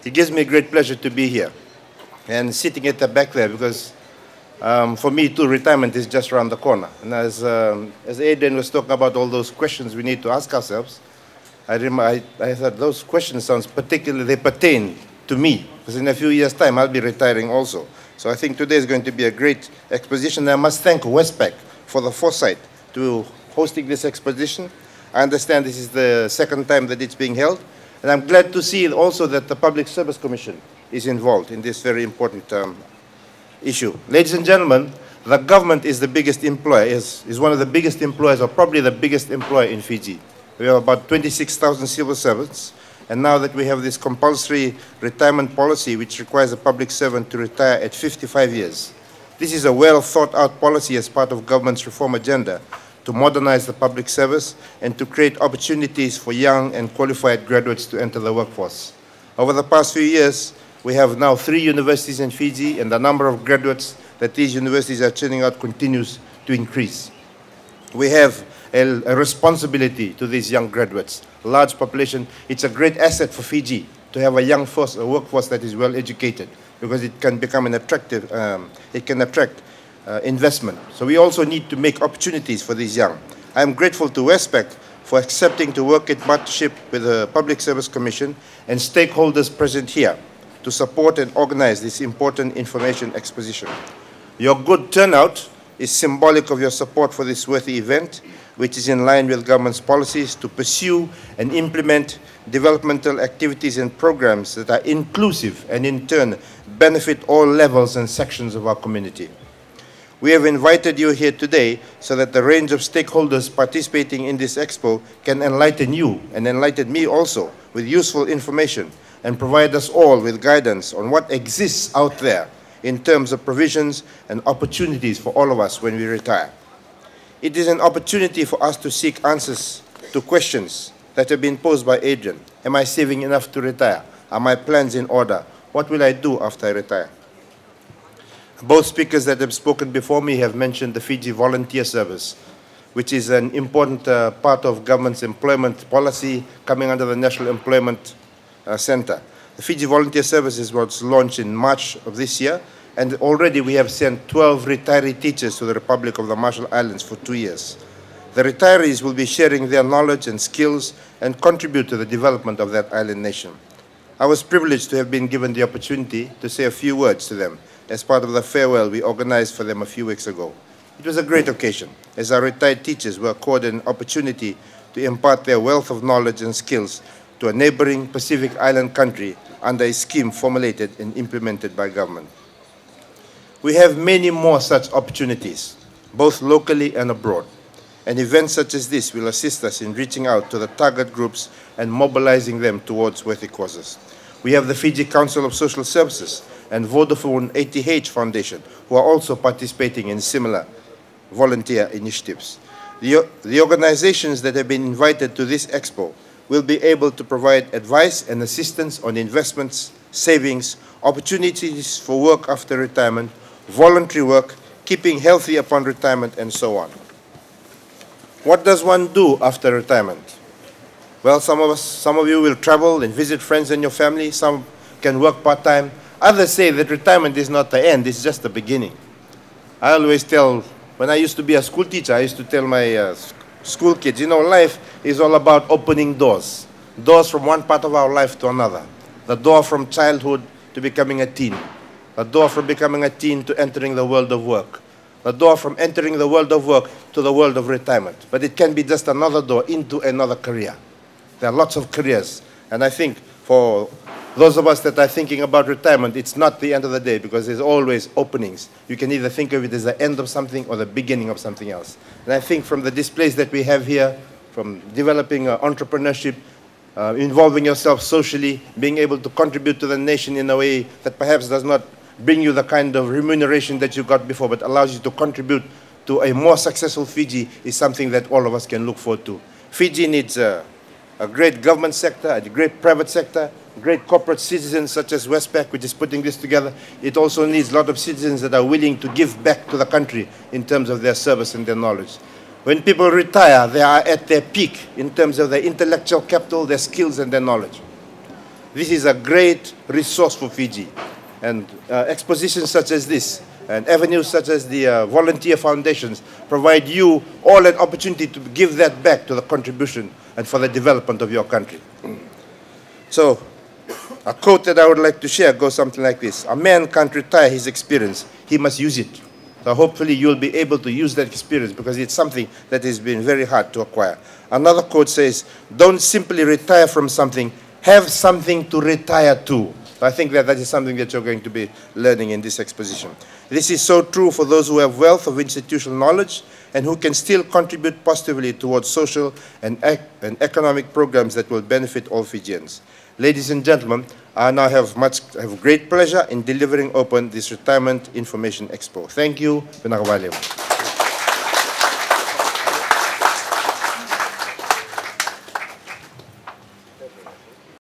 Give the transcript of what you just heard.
It gives me great pleasure to be here and sitting at the back there because for me too, retirement is just around the corner. And as Aidan was talking about all those questions we need to ask ourselves, I thought those questions they pertain to me, because in a few years' time I'll be retiring also. So I think today is going to be a great exposition. I must thank Westpac for the foresight to hosting this exposition. I understand this is the second time that it's being held, and I'm glad to see also that the Public Service Commission is involved in this very important issue. Ladies and gentlemen, the government is the biggest employer, is one of the biggest employers, or probably the biggest employer in Fiji. We have about 26,000 civil servants, and now that we have this compulsory retirement policy which requires a public servant to retire at 55 years, this is a well thought out policy as part of government's reform agenda to modernize the public service and to create opportunities for young and qualified graduates to enter the workforce. Over the past few years, we have now 3 universities in Fiji, and the number of graduates that these universities are churning out continues to increase. We have a responsibility to these young graduates, large population. It's a great asset for Fiji to have a young workforce that is well educated, because it can become an attractive, it can attract investment. So we also need to make opportunities for these young. I'm grateful to Westpac for accepting to work in partnership with the Public Service Commission and stakeholders present here to support and organize this important information exposition. Your good turnout is symbolic of your support for this worthy event, which is in line with government's policies to pursue and implement developmental activities and programs that are inclusive and in turn benefit all levels and sections of our community. We have invited you here today so that the range of stakeholders participating in this expo can enlighten you and enlighten me also with useful information and provide us all with guidance on what exists out there in terms of provisions and opportunities for all of us when we retire. It is an opportunity for us to seek answers to questions that have been posed by Adrian. Am I saving enough to retire? Are my plans in order? What will I do after I retire? Both speakers that have spoken before me have mentioned the Fiji Volunteer Service, which is an important part of government's employment policy coming under the National Employment Center. The Fiji Volunteer Service was launched in March of this year, and already we have sent 12 retiree teachers to the Republic of the Marshall Islands for 2 years. The retirees will be sharing their knowledge and skills and contribute to the development of that island nation. I was privileged to have been given the opportunity to say a few words to them as part of the farewell we organized for them a few weeks ago. It was a great occasion, as our retired teachers were accorded an opportunity to impart their wealth of knowledge and skills to a neighboring Pacific Island country under a scheme formulated and implemented by government. We have many more such opportunities, both locally and abroad, and events such as this will assist us in reaching out to the target groups and mobilizing them towards worthy causes. We have the Fiji Council of Social Services and Vodafone ATH Foundation, who are also participating in similar volunteer initiatives. The organizations that have been invited to this expo will be able to provide advice and assistance on investments, savings, opportunities for work after retirement, voluntary work, keeping healthy upon retirement, and so on. What does one do after retirement? Well, some of you will travel and visit friends and your family. Some can work part-time. Others say that retirement is not the end, it's just the beginning. I always tell, when I used to be a school teacher, I used to tell my school kids, you know, life is all about opening doors. Doors from one part of our life to another. The door from childhood to becoming a teen. The door from becoming a teen to entering the world of work. The door from entering the world of work to the world of retirement. But it can be just another door into another career. There are lots of careers. And I think for those of us that are thinking about retirement, it's not the end of the day, because there's always openings. You can either think of it as the end of something or the beginning of something else. And I think from the displays that we have here, from developing entrepreneurship, involving yourself socially, being able to contribute to the nation in a way that perhaps does not bring you the kind of remuneration that you got before, but allows you to contribute to a more successful Fiji, is something that all of us can look forward to. Fiji needs a great government sector, a great private sector, great corporate citizens such as Westpac, which is putting this together. It also needs a lot of citizens that are willing to give back to the country in terms of their service and their knowledge. When people retire, they are at their peak in terms of their intellectual capital, their skills, and their knowledge. this is a great resource for Fiji. And expositions such as this and avenues such as the volunteer foundations provide you all an opportunity to give that back to the contribution and for the development of your country. So, a quote that I would like to share goes something like this: a man can't retire his experience, he must use it. So hopefully you'll be able to use that experience because it's something that has been very hard to acquire. Another quote says, don't simply retire from something, have something to retire to. So I think that is something that you're going to be learning in this exposition. This is so true for those who have wealth of institutional knowledge and who can still contribute positively towards social and economic programs that will benefit all Fijians. Ladies and gentlemen, I now have great pleasure in delivering open this Retirement Information Expo. Thank you. Pinakawalim.